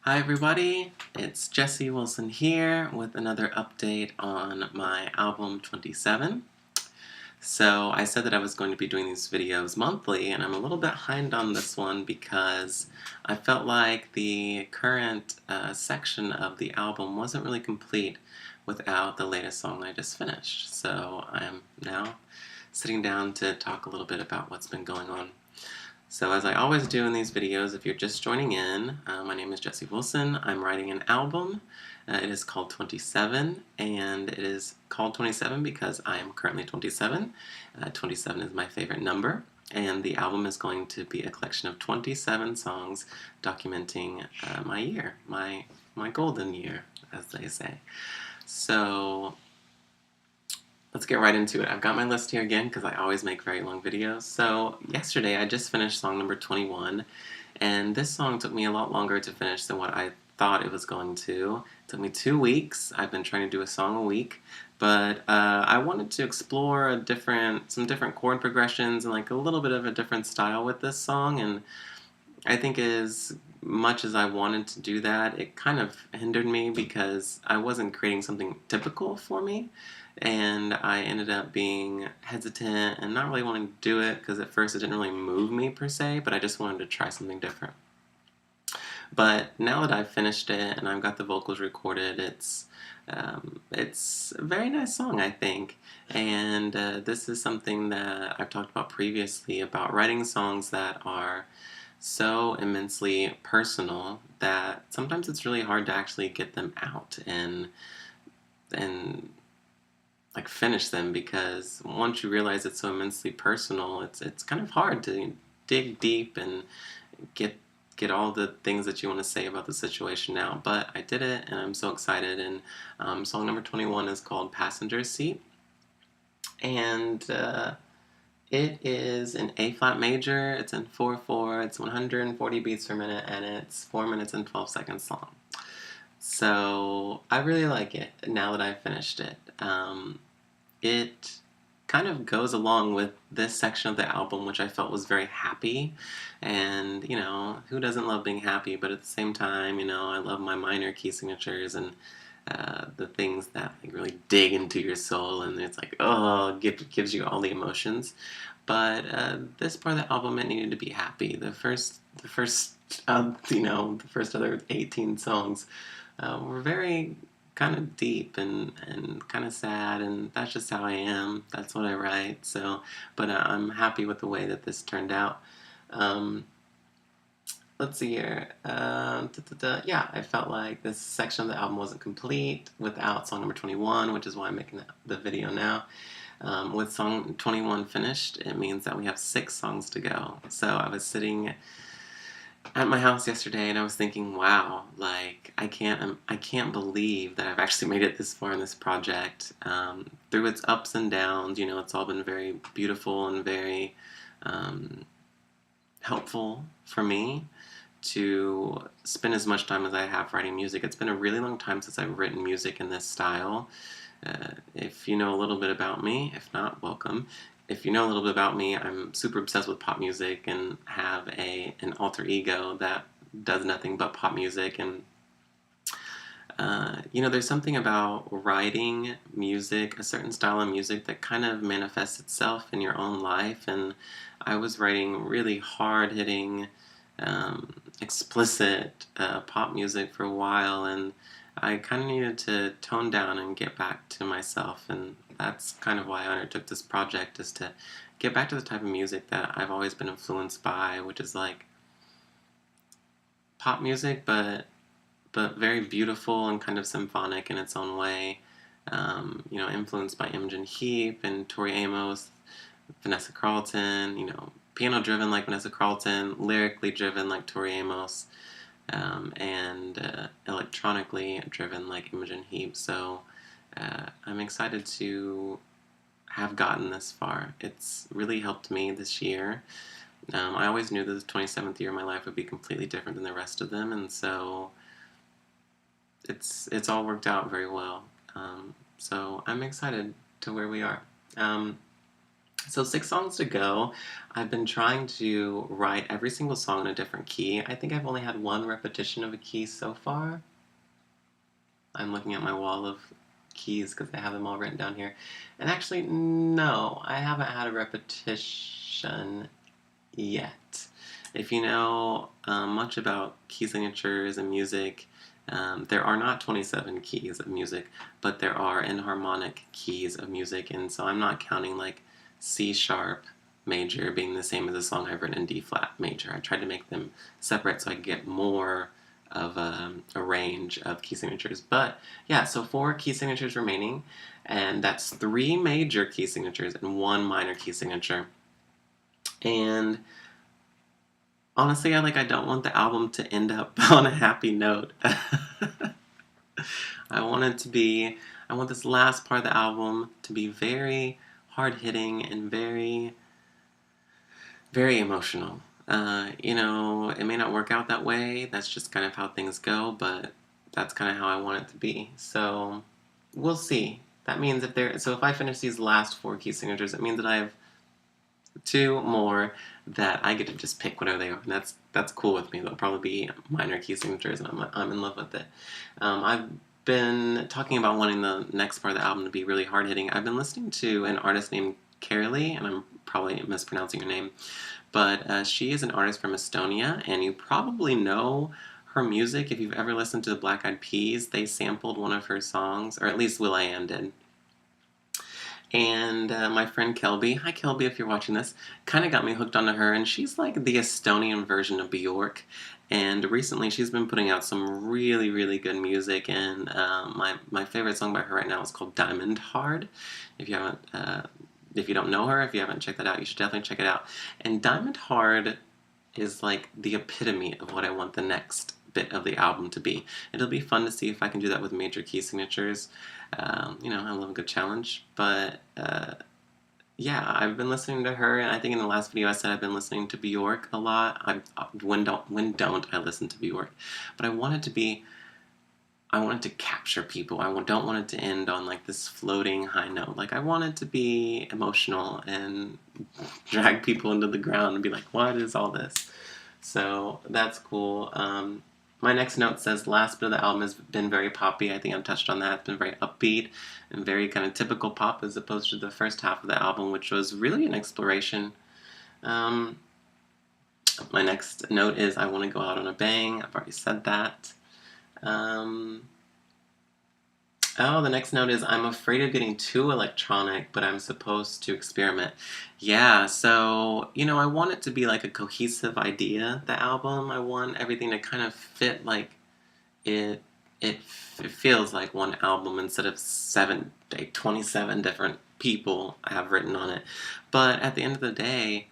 Hi everybody, it's Jesse Wilson here with another update on my album 27. So I said that I was going to be doing these videos monthly, and I'm a little bit behind on this one because I felt like the current section of the album wasn't really complete without the latest song I just finished. So I'm now sitting down to talk a little bit about what's been going on. So as I always do in these videos, if you're just joining in, my name is Jesse Wilson. I'm writing an album. It is called 27, and it is called 27 because I am currently 27. 27 is my favorite number, and the album is going to be a collection of 27 songs documenting my year, my golden year, as they say. So let's get right into it. I've got my list here again because I always make very long videos. So yesterday I just finished song number 21, and this song took me a lot longer to finish than what I thought it was going to. It took me 2 weeks. I've been trying to do a song a week, but I wanted to explore some different chord progressions and like a little bit of a different style with this song, and I think as much as I wanted to do that, it kind of hindered me because I wasn't creating something typical for me, and I ended up being hesitant and not really wanting to do it because at first it didn't really move me per se, but I just wanted to try something different. But now that I've finished it and I've got the vocals recorded, it's a very nice song, I think. And this is something that I've talked about previously about writing songs that are so immensely personal that sometimes it's really hard to actually get them out and like finish them, because once you realize it's so immensely personal, it's kind of hard to dig deep and get all the things that you want to say about the situation out. But I did it, and I'm so excited. And song number 21 is called Passenger Seat, and it is in A flat major. It's in 4/4. It's 140 beats per minute, and it's 4 minutes and 12 seconds long. So I really like it now that I've finished it. It kind of goes along with this section of the album, which I felt was very happy. And, who doesn't love being happy? But at the same time, I love my minor key signatures and the things that like really dig into your soul, and it's like, oh, gives you all the emotions. But this part of the album, it needed to be happy. The first the first other 18 songs were very kind of deep and kind of sad, and that's just how I am. That's what I write. So, but I'm happy with the way that this turned out. Um, let's see here. Yeah, I felt like this section of the album wasn't complete without song number 21, which is why I'm making the video now. With song 21 finished, it means that we have 6 songs to go. So I was sitting at my house yesterday and I was thinking, wow, like I can't believe that I've actually made it this far in this project. Through its ups and downs, it's all been very beautiful and very helpful for me to spend as much time as I have writing music. It's been a really long time since I've written music in this style. If you know a little bit about me, if not, welcome. If you know a little bit about me, I'm super obsessed with pop music and have an alter ego that does nothing but pop music. And there's something about writing music, a certain style of music that kind of manifests itself in your own life. And I was writing really hard-hitting, explicit pop music for a while, and I kind of needed to tone down and get back to myself, and that's kind of why I undertook this project, is to get back to the type of music that I've always been influenced by, which is like pop music, but very beautiful and kind of symphonic in its own way. Influenced by Imogen Heap and Tori Amos, Vanessa Carlton, piano-driven like Vanessa Carlton, lyrically driven like Tori Amos, and electronically driven like Imogen Heap. So I'm excited to have gotten this far. It's really helped me this year. I always knew that the 27th year of my life would be completely different than the rest of them, and so it's all worked out very well. So I'm excited to where we are. So 6 songs to go. I've been trying to write every single song in a different key. I think I've only had one repetition of a key so far. I'm looking at my wall of keys because I have them all written down here. And actually, no, I haven't had a repetition yet. If you know much about key signatures and music, there are not 27 keys of music, but there are enharmonic keys of music, and so I'm not counting like C sharp major being the same as a song I've written in D flat major. I tried to make them separate so I could get more of a range of key signatures. But yeah, so 4 key signatures remaining, and that's 3 major key signatures and 1 minor key signature. And honestly, I don't want the album to end up on a happy note. I want this last part of the album to be very hard-hitting and very, very emotional. It may not work out that way. That's just kind of how things go, but that's kind of how I want it to be. So we'll see. That means if I finish these last 4 key signatures, it means that I have 2 more that I get to just pick whatever they are, and that's cool with me. They'll probably be minor key signatures, and I'm in love with it. I've been talking about wanting the next part of the album to be really hard-hitting. I've been listening to an artist named Carolee, and I'm probably mispronouncing her name, but she is an artist from Estonia, and you probably know her music if you've ever listened to the Black Eyed Peas. They sampled one of her songs, or at least will.i.am did. And my friend Kelby, hi Kelby if you're watching this, kind of got me hooked onto her, and she's like the Estonian version of Bjork. And recently she's been putting out some really, really good music, and my favorite song by her right now is called Diamond Hard. If you don't know her, if you haven't checked that out, you should definitely check it out. And Diamond Hard is like the epitome of what I want the next bit of the album to be. It'll be fun to see if I can do that with major key signatures. I love a good challenge, but yeah, I've been listening to her, and I think in the last video I said I've been listening to Bjork a lot. When don't I listen to Bjork? But I want it to capture people. I don't want it to end on like this floating high note. Like I want it to be emotional and drag people into the ground and be like, what is all this? So that's cool. My next note says last bit of the album has been very poppy. I think I've touched on that. It's been very upbeat and very kind of typical pop as opposed to the first half of the album, which was really an exploration. My next note is I want to go out on a bang. I've already said that. The next note is I'm afraid of getting too electronic, but I'm supposed to experiment. Yeah, so, I want it to be like a cohesive idea, the album. I want everything to kind of fit like it feels like one album instead of 27 different people I have written on it. But at the end of the day,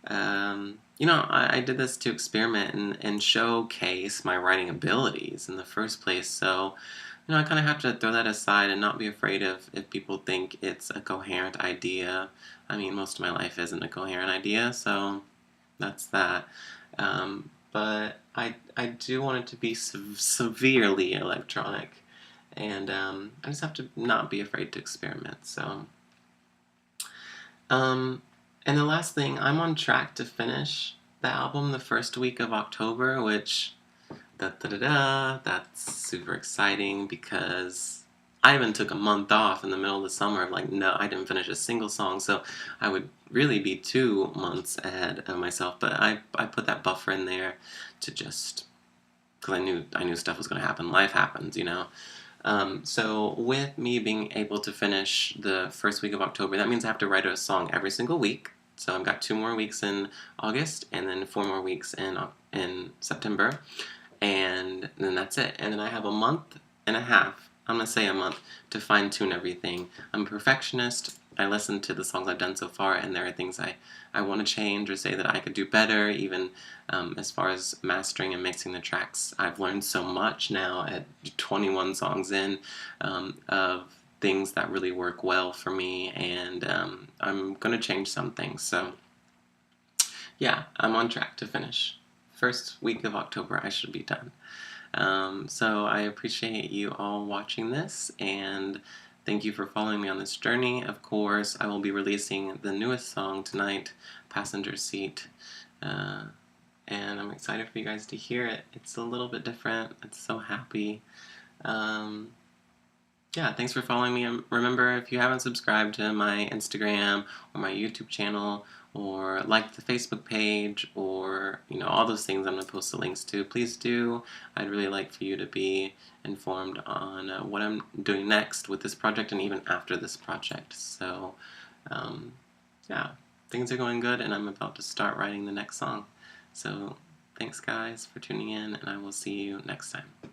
I did this to experiment and showcase my writing abilities in the first place, so I kind of have to throw that aside and not be afraid if people think it's a coherent idea. I mean, most of my life isn't a coherent idea, so that's that. But I do want it to be severely electronic, and I just have to not be afraid to experiment. So, and the last thing, I'm on track to finish the album the first week of October, which that's super exciting because I even took a month off in the middle of the summer. No, I didn't finish a single song, so I would really be 2 months ahead of myself. But I put that buffer in there to just because I knew stuff was going to happen. Life happens, So with me being able to finish the first week of October, that means I have to write a song every single week. So I've got 2 more weeks in August and then 4 more weeks in September. And then that's it. And then I have a month and a half, I'm going to say a month, to fine-tune everything. I'm a perfectionist. I listen to the songs I've done so far, and there are things I want to change or say that I could do better, even as far as mastering and mixing the tracks. I've learned so much now at 21 songs in of things that really work well for me, and I'm going to change some things. So, yeah, I'm on track to finish. First week of October I should be done. So I appreciate you all watching this, and Thank you for following me on this journey. Of course, I will be releasing the newest song tonight, Passenger Seat. And I'm excited for you guys to hear it. It's a little bit different. It's so happy. Yeah, thanks for following me. Remember, if you haven't subscribed to my Instagram or my YouTube channel or liked the Facebook page or, all those things I'm going to post the links to, please do. I'd really like for you to be informed on what I'm doing next with this project and even after this project. So, yeah, things are going good and I'm about to start writing the next song. So, thanks guys for tuning in and I will see you next time.